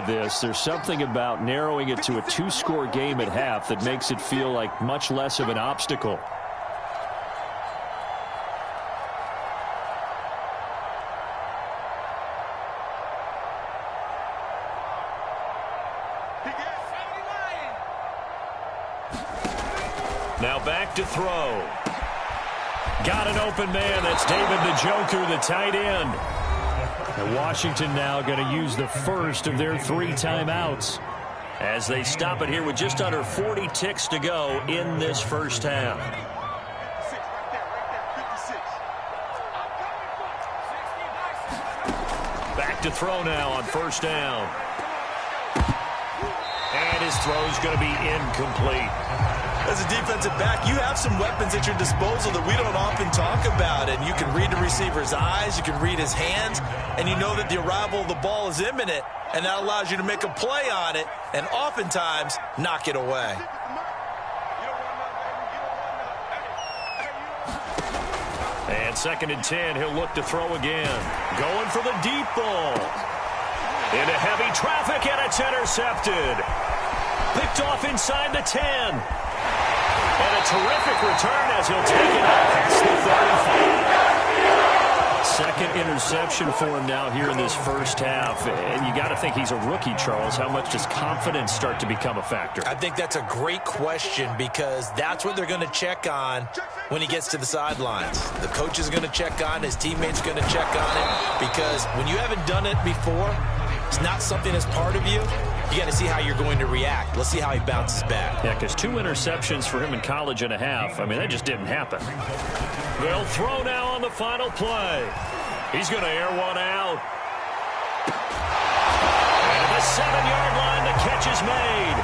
this. There's something about narrowing it to a two-score game at half that makes it feel like much less of an obstacle. Now back to throw. Got an open man. That's David Njoku, the tight end. And Washington now going to use the first of their 3 timeouts as they stop it here with just under 40 ticks to go in this first half. Back to throw now on first down. And his throw's going to be incomplete. As a defensive back, you have some weapons at your disposal that we don't often talk about. And you can read the receiver's eyes, you can read his hands, and you know that the arrival of the ball is imminent. And that allows you to make a play on it and oftentimes knock it away. And 2nd and 10, he'll look to throw again. Going for the deep ball. Into heavy traffic, and it's intercepted. Picked off inside the 10. And a terrific return as he'll take it out past the 35. Second interception for him now here in this first half. And you got to think he's a rookie, Charles. How much does confidence start to become a factor? I think that's a great question because that's what they're going to check on when he gets to the sidelines. The coach is going to check on, his teammates are going to check on it, because when you haven't done it before, it's not something that's part of you. You got to see how you're going to react. Let's see how he bounces back. Yeah, because 2 interceptions for him in college and a half. I mean, that just didn't happen. They'll throw now on the final play. He's going to air one out. And at the 7-yard line, the catch is made.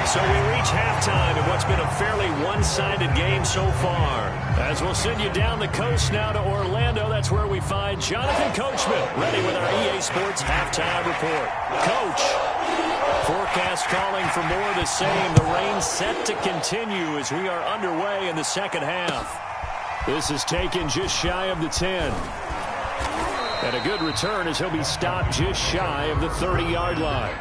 So we reach halftime in what's been a fairly one-sided game so far. As we'll send you down the coast now to Orlando, that's where we find Jonathan Coachman ready with our EA Sports Halftime Report. Coach, forecast calling for more of the same. The rain set to continue as we are underway in the second half. This is taken just shy of the 10. And a good return as he'll be stopped just shy of the 30-yard line.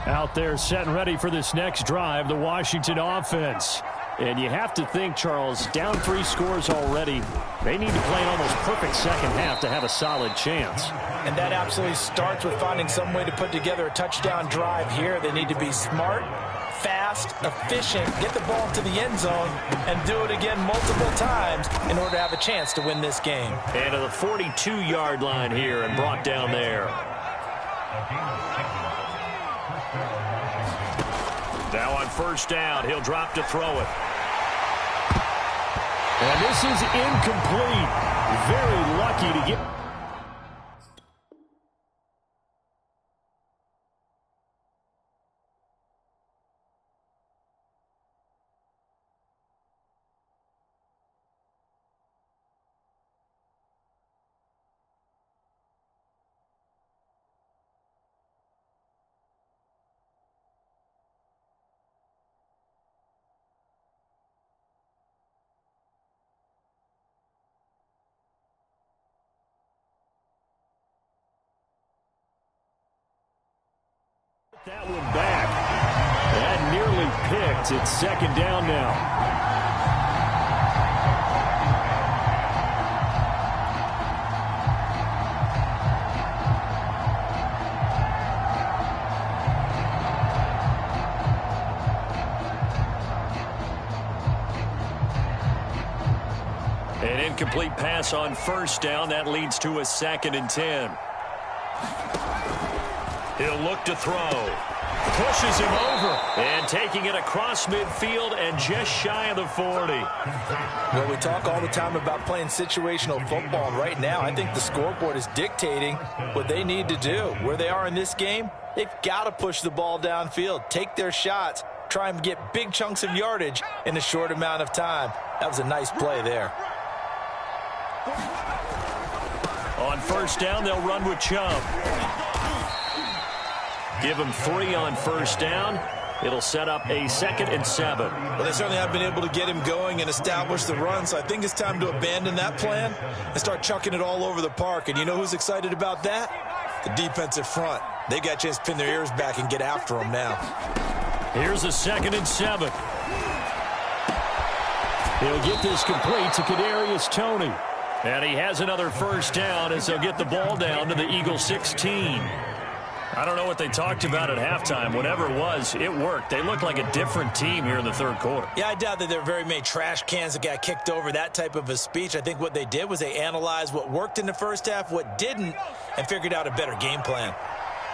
Out there set and ready for this next drive, the Washington offense. And you have to think, Charles, down 3 scores already. They need to play an almost perfect second half to have a solid chance. And that absolutely starts with finding some way to put together a touchdown drive here. They need to be smart, fast, efficient, get the ball to the end zone, and do it again multiple times in order to have a chance to win this game. And to the 42-yard line here and brought down there. Now on first down, he'll drop to throw it. And this is incomplete. Very lucky to get... that one back. That nearly picked. It's second down now. An incomplete pass on first down. That leads to a 2nd and 10. He'll look to throw. Pushes him over. And taking it across midfield and just shy of the 40. Well, we talk all the time about playing situational football. And right now, I think the scoreboard is dictating what they need to do. Where they are in this game, they've got to push the ball downfield, take their shots, try and get big chunks of yardage in a short amount of time. That was a nice play there. On first down, they'll run with Chubb. Give him 3 on first down. It'll set up a 2nd and 7. Well, they certainly have been able to get him going and establish the run, so I think it's time to abandon that plan and start chucking it all over the park. And you know who's excited about that? The defensive front. They got a chance to pin their ears back and get after him now. Here's a 2nd and 7. He'll get this complete to Kadarius Toney. And he has another first down as they'll get the ball down to the Eagles 16. I don't know what they talked about at halftime. Whatever it was, it worked. They looked like a different team here in the third quarter. Yeah, I doubt that there were very many trash cans that got kicked over, that type of a speech. I think what they did was they analyzed what worked in the first half, what didn't, and figured out a better game plan.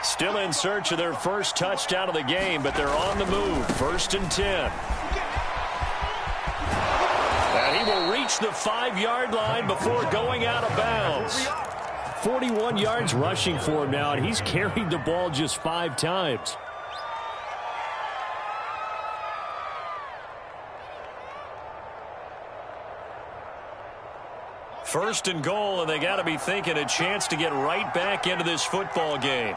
Still in search of their first touchdown of the game, but they're on the move. 1st and 10. And he will reach the 5-yard line before going out of bounds. 41 yards rushing for him now, and he's carried the ball just 5 times. First and goal, and they got to be thinking a chance to get right back into this football game.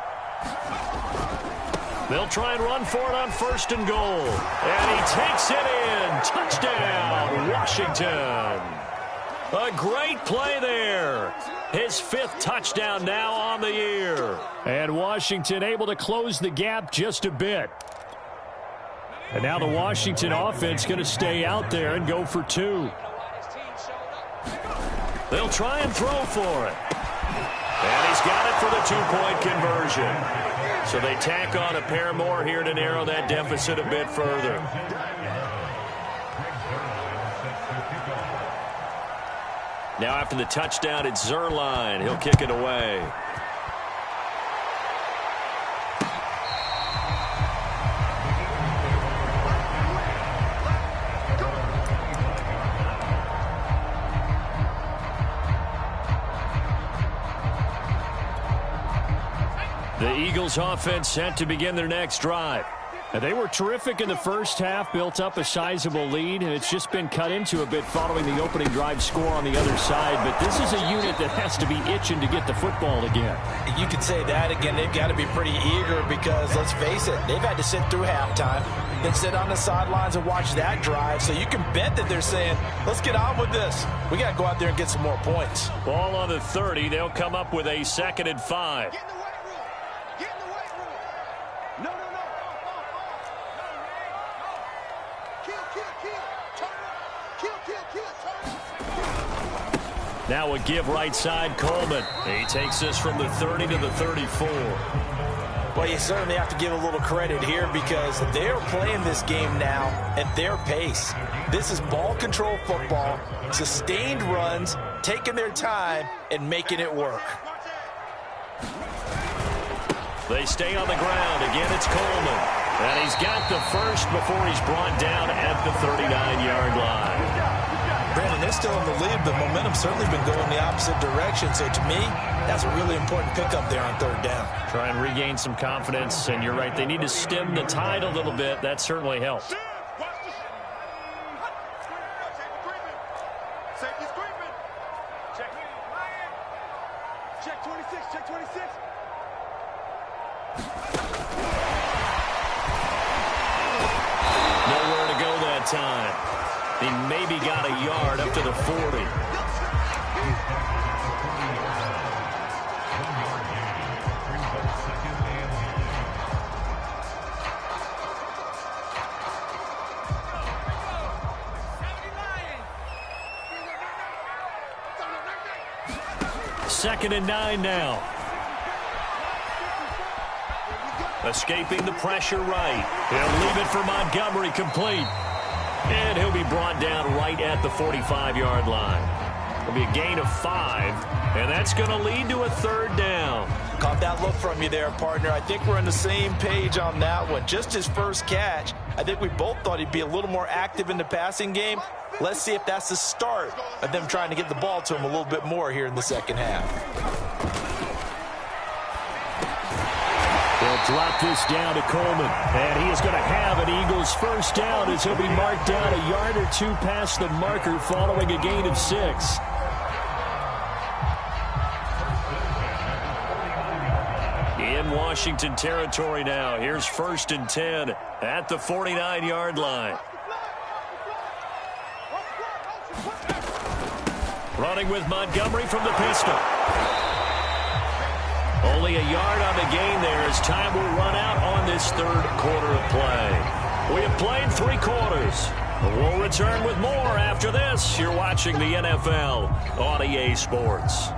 They'll try and run for it on 1st and goal. And he takes it in. Touchdown, Washington. A great play there. His 5th touchdown now on the year. And Washington able to close the gap just a bit. And now the Washington offense going to stay out there and go for 2. They'll try and throw for it. And he's got it for the 2-point conversion. So they tack on a pair more here to narrow that deficit a bit further. Now after the touchdown, it's Zuerlein. He'll kick it away. The Eagles offense set to begin their next drive. And they were terrific in the first half, built up a sizable lead, and it's just been cut into a bit following the opening drive score on the other side. But this is a unit that has to be itching to get the football again. You could say that again. They've got to be pretty eager because, let's face it, they've had to sit through halftime, then sit on the sidelines and watch that drive. So you can bet that they're saying, let's get on with this. We got to go out there and get some more points. Ball on the 30. They'll come up with a 2nd and 5. Now a give right side, Coleman. He takes this from the 30 to the 34. Well, you certainly have to give a little credit here because they're playing this game now at their pace. This is ball control football, sustained runs, taking their time, and making it work. They stay on the ground. Again, it's Coleman. And he's got the first before he's brought down at the 39-yard line. Brandon, they're still in the lead, but momentum's certainly been going the opposite direction. So to me, that's a really important pickup there on 3rd down. Try and regain some confidence, and you're right. They need to stem the tide a little bit. That certainly helps. Check 26, check 26. Nowhere to go that time. He maybe got a yard up to the 40. Second and 9 now. Escaping the pressure right. He'll leave it for Montgomery, complete. And he'll be brought down right at the 45-yard line. It'll be a gain of 5, and that's going to lead to a 3rd down. Caught that look from you there, partner. I think we're on the same page on that one. Just his first catch, I think we both thought he'd be a little more active in the passing game. Let's see if that's the start of them trying to get the ball to him a little bit more here in the second half. They'll drop this down to Coleman, and he is going to have an Eagles first down as he'll be marked down a yard or 2 past the marker following a gain of 6. In Washington territory now. Here's 1st and 10 at the 49-yard line. Running with Montgomery from the pistol. Only a yard on the gain there as time will run out on this 3rd quarter of play. We have played 3 quarters. We'll return with more after this. You're watching the NFL on EA Sports.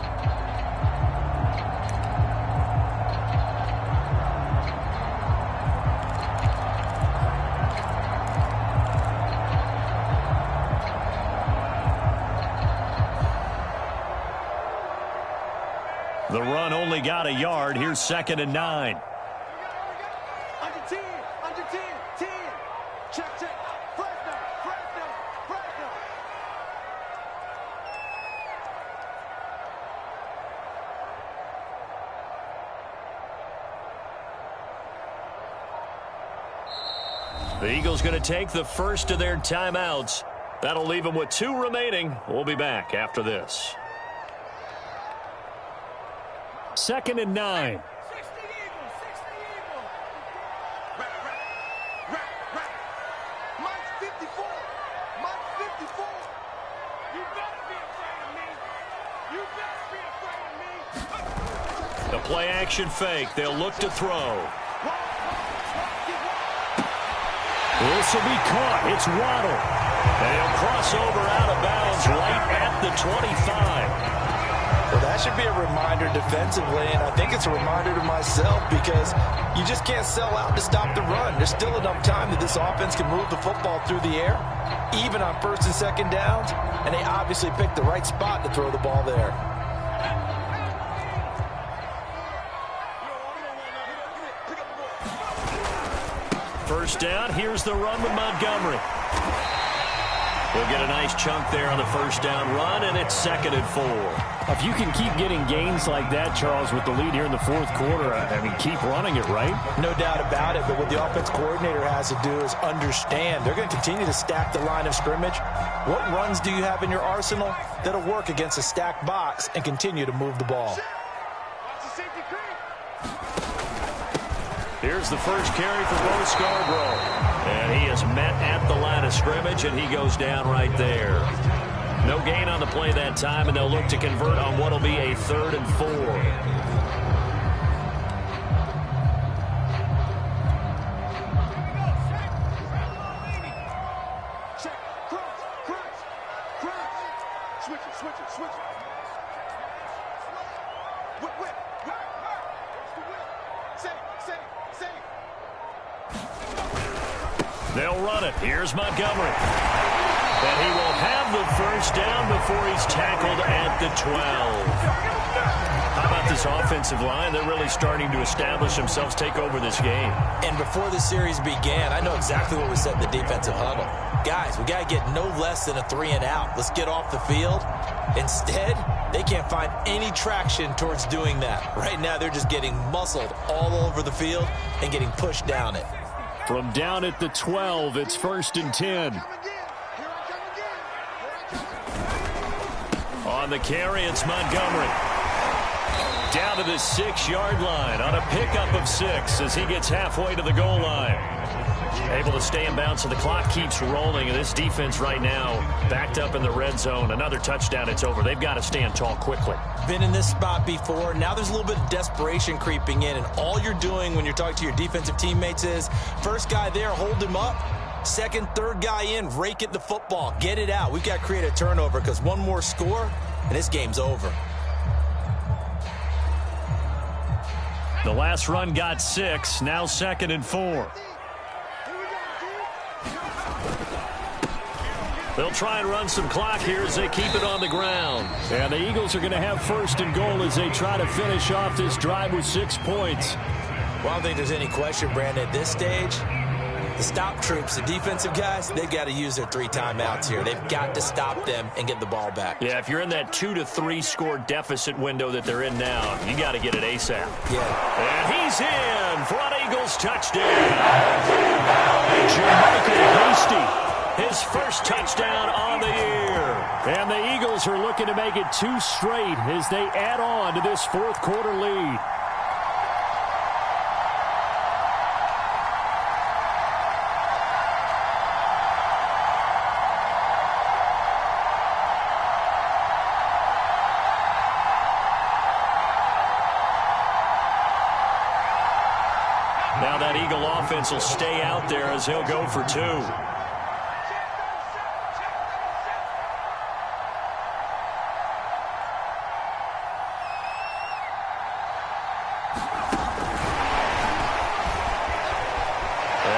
The run only got a yard. Here's 2nd and 9. Under 10, 10. Check. First down. The Eagles going to take the first of their timeouts. That'll leave them with 2 remaining. We'll be back after this. 2nd and 9. 60 Eagles. Right. Mike's 54. You better be afraid of me. The play action fake. They'll look to throw. This will be caught. It's Waddle. And he'll cross over out of bounds right at the 25. Well, that should be a reminder defensively, and I think it's a reminder to myself because you just can't sell out to stop the run. There's still enough time that this offense can move the football through the air, even on 1st and 2nd downs, and they obviously picked the right spot to throw the ball there. First down, here's the run with Montgomery. We'll get a nice chunk there on the 1st down run, and it's 2nd and 4. If you can keep getting gains like that, Charles, with the lead here in the 4th quarter, I mean, keep running it, right? No doubt about it, but what the offense coordinator has to do is understand they're going to continue to stack the line of scrimmage. What runs do you have in your arsenal that'll work against a stacked box and continue to move the ball? Here's the first carry for Bo Scarborough. And he is met at the line of scrimmage, and he goes down right there. No gain on the play that time, and they'll look to convert on what will be a 3rd and 4. Switch it. Whip. Save. They'll run it. Here's Montgomery. And he will have the first down before he's tackled at the 12. How about this offensive line? They're really starting to establish themselves, take over this game. And before the series began, I know exactly what we said in the defensive huddle. Guys, we got to get no less than a 3 and out. Let's get off the field. Instead, they can't find any traction towards doing that. Right now, they're just getting muscled all over the field and getting pushed down it. From down at the 12, it's 1st and 10. On the carry, it's Montgomery. Down to the 6-yard line on a pickup of 6 as he gets halfway to the goal line. Able to stay in bounds, so the clock keeps rolling, and this defense right now backed up in the red zone. Another touchdown, it's over. They've got to stand tall quickly. Been in this spot before. Now there's a little bit of desperation creeping in, and all you're doing when you're talking to your defensive teammates is first guy there, hold him up. Second, third guy in, rake at the football. Get it out. We've got to create a turnover because one more score, and this game's over. The last run got 6. Now 2nd and 4. They'll try and run some clock here as they keep it on the ground. And the Eagles are going to have 1st and goal as they try to finish off this drive with 6 points. Well, I don't think there's any question, Brandon, at this stage. The stop troops, the defensive guys, they've got to use their 3 timeouts here. They've got to stop them and get the ball back. Yeah, if you're in that 2 to 3 score deficit window that they're in now, you got to get it ASAP. Yeah. And he's in for an Eagles touchdown. Jermichael Hasty, his first touchdown on the year. And the Eagles are looking to make it 2 straight as they add on to this 4th quarter lead. offense will stay out there as he'll go for 2. And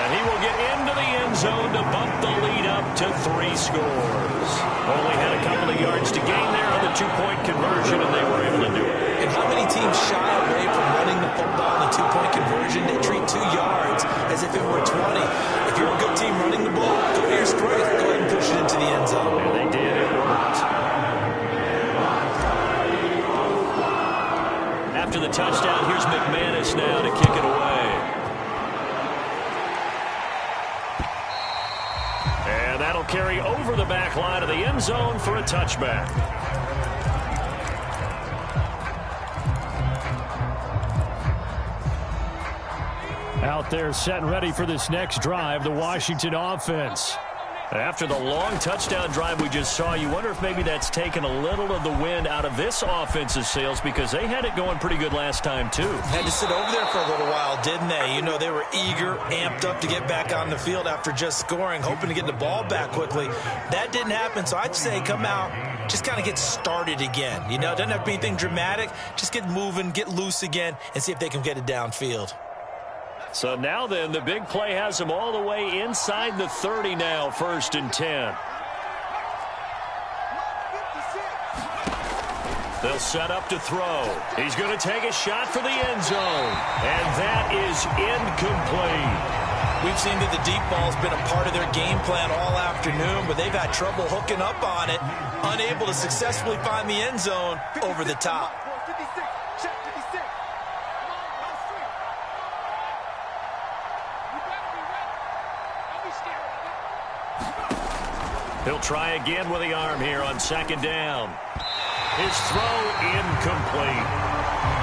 he will get into the end zone to bump the lead up to 3 scores. Only had a couple of yards to gain there on the 2-point conversion, and they were able to do it. And how many teams shy away from running the football in the 2-point conversion? They treat 2 yards as if it were 20. If you're a good team running the ball, go to your strength. Go ahead and push it into the end zone. And they did. It worked. After the touchdown, here's McManus now to kick it away. And that'll carry over the back line of the end zone for a touchback. Out there set and ready for this next drive, the Washington offense. After the long touchdown drive we just saw, you wonder if maybe that's taken a little of the wind out of this offense's sails, because they had it going pretty good last time, too. Had to sit over there for a little while, didn't they? You know, they were eager, amped up to get back on the field after just scoring, hoping to get the ball back quickly. That didn't happen, so I'd say come out, just kind of get started again. You know, it doesn't have to be anything dramatic. Just get moving, get loose again, and see if they can get it downfield. So now then, the big play has them all the way inside the 30 now, 1st and 10. They'll set up to throw. He's going to take a shot for the end zone. And that is incomplete. We've seen that the deep ball's been a part of their game plan all afternoon, but they've had trouble hooking up on it, unable to successfully find the end zone over the top. He'll try again with the arm here on 2nd down. His throw incomplete.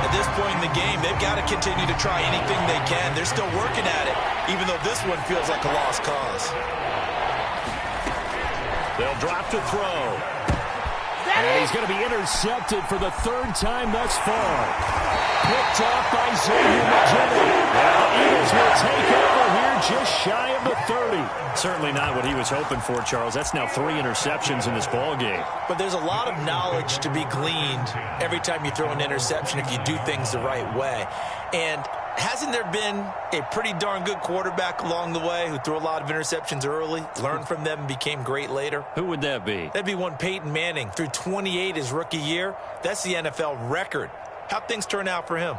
At this point in the game, they've got to continue to try anything they can. They're still working at it, even though this one feels like a lost cause. They'll drop to throw. And he's going to be intercepted for the 3rd time thus far. Picked off by Xavier McKinney. And the Eagles will take over here just shy of the 30. Certainly not what he was hoping for, Charles. That's now 3 interceptions in this ball game. But there's a lot of knowledge to be gleaned every time you throw an interception if you do things the right way. And hasn't there been a pretty darn good quarterback along the way who threw a lot of interceptions early, learned from them, and became great later? Who would that be? That'd be one Peyton Manning. Threw 28 his rookie year. That's the NFL record. How'd things turn out for him?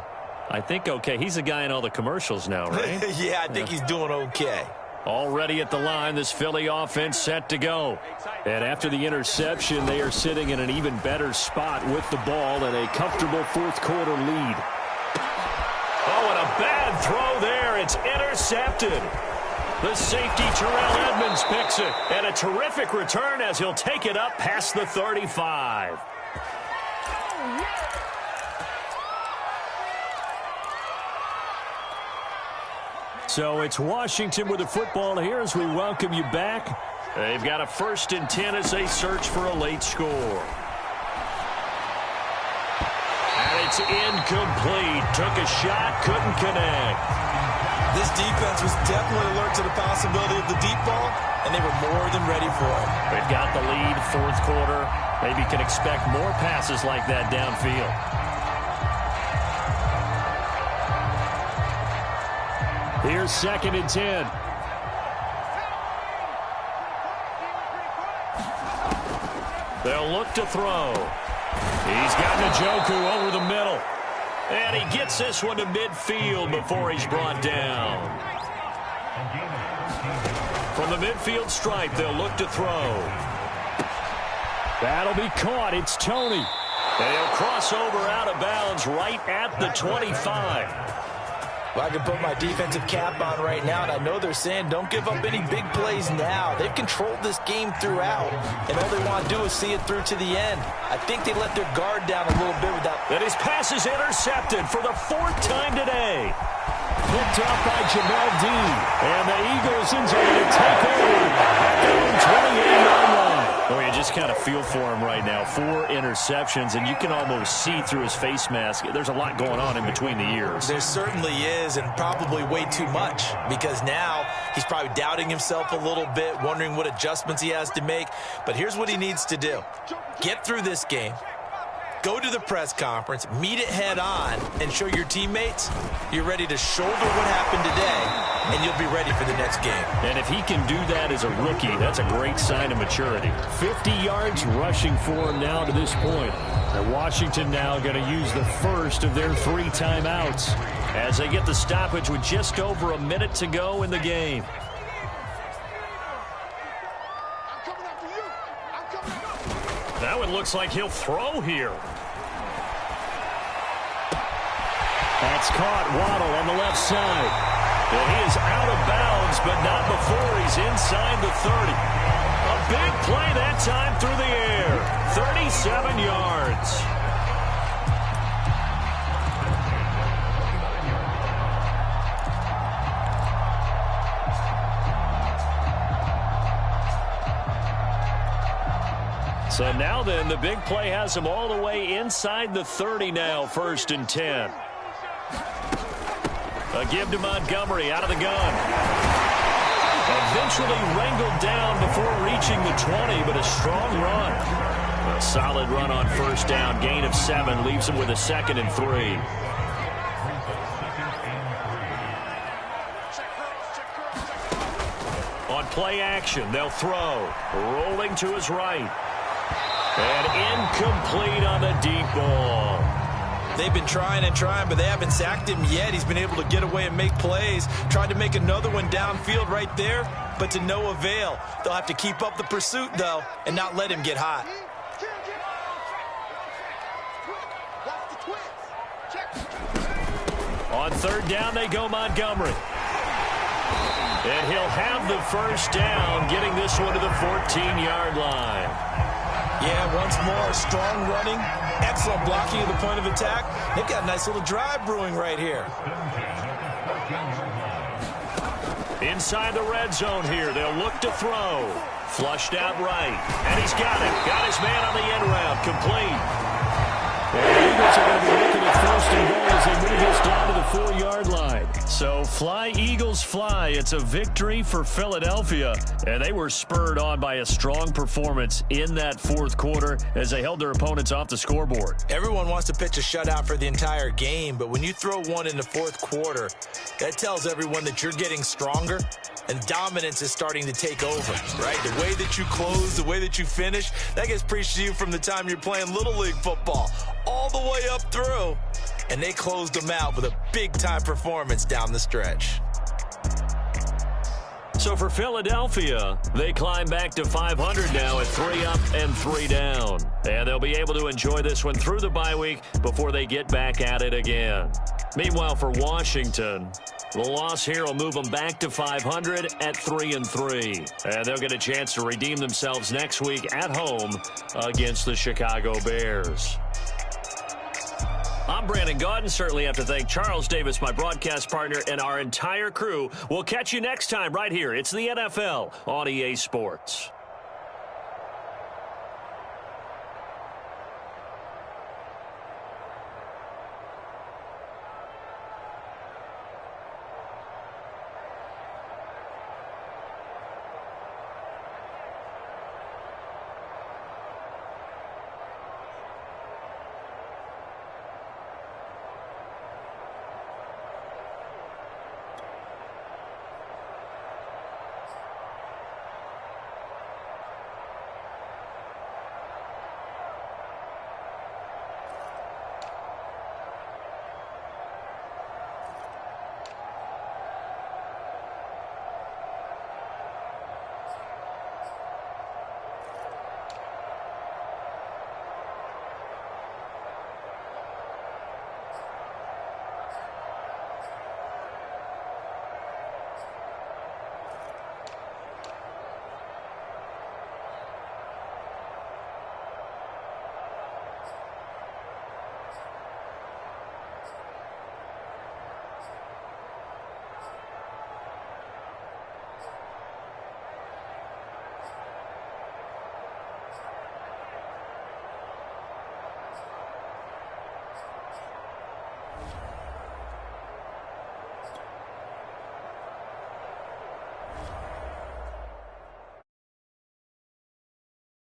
I think okay. He's a guy in all the commercials now, right? Yeah, I think he's doing okay. Already at the line, this Philly offense set to go. And after the interception, they are sitting in an even better spot with the ball and a comfortable 4th quarter lead. Oh, and a bad throw there. It's intercepted. The safety, Terrell Edmonds, picks it. And a terrific return as he'll take it up past the 35. So it's Washington with the football here as we welcome you back. They've got a 1st and 10 as they search for a late score. And it's incomplete. Took a shot, couldn't connect. This defense was definitely alert to the possibility of the deep ball, and they were more than ready for it. They've got the lead, 4th quarter. Maybe can expect more passes like that downfield. Here's 2nd and 10. They'll look to throw. He's got Njoku over the middle. And he gets this one to midfield before he's brought down. From the midfield stripe, they'll look to throw. That'll be caught. It's Tony. And he'll cross over out of bounds right at the 25. Well, I can put my defensive cap on right now, and I know they're saying don't give up any big plays now. They've controlled this game throughout, and all they want to do is see it through to the end. I think they let their guard down a little bit with that. And his pass is intercepted for the 4th time today. Picked off by Jamel Dean. And the Eagles in zone to take over at their own 28-yard line. Oh, you just kind of feel for him right now. 4 interceptions, and you can almost see through his face mask. There's a lot going on in between the ears. There certainly is, and probably way too much, because now he's probably doubting himself a little bit, wondering what adjustments he has to make. But here's what he needs to do. Get through this game. Go to the press conference, meet it head on, and show your teammates you're ready to shoulder what happened today, and you'll be ready for the next game. And if he can do that as a rookie, that's a great sign of maturity. 50 yards rushing for him now to this point. And Washington now going to use the first of their 3 timeouts as they get the stoppage with just over a minute to go in the game. That one looks like he'll throw here. That's caught. Waddle on the left side. And he is out of bounds, but not before he's inside the 30. A big play that time through the air. 37 yards. So now then, the big play has him all the way inside the 30 now, 1st and 10. A give to Montgomery out of the gun. Eventually wrangled down before reaching the 20, but a strong run. A solid run on 1st down. Gain of 7 leaves him with a 2nd and 3. On play action, they'll throw. Rolling to his right. And incomplete on the deep ball. They've been trying and trying, but they haven't sacked him yet. He's been able to get away and make plays. Tried to make another one downfield right there, but to no avail. They'll have to keep up the pursuit, though, and not let him get hot. On 3rd down, they go Montgomery. And he'll have the 1st down, getting this one to the 14-yard line. Yeah, once more, strong running, excellent blocking at the point of attack. They've got a nice little drive brewing right here. Inside the red zone here, they'll look to throw. Flushed out right, and he's got it. Got his man on the end route, complete. And the Eagles are going to be looking at 1st and goal as they move this down to the 4-yard line. So fly, Eagles, fly. It's a victory for Philadelphia. And they were spurred on by a strong performance in that 4th quarter as they held their opponents off the scoreboard. Everyone wants to pitch a shutout for the entire game, but when you throw one in the 4th quarter, that tells everyone that you're getting stronger and dominance is starting to take over, right? The way that you close, the way that you finish, that gets preached to you from the time you're playing Little League football all the way up through. And they closed them out with a big-time performance down the stretch. So for Philadelphia, they climb back to 500 now at 3 up and 3 down. And they'll be able to enjoy this one through the bye week before they get back at it again. Meanwhile, for Washington, the loss here will move them back to 500 at 3 and 3. And they'll get a chance to redeem themselves next week at home against the Chicago Bears. I'm Brandon Gaudin. Certainly have to thank Charles Davis, my broadcast partner, and our entire crew. We'll catch you next time right here. It's the NFL on EA Sports.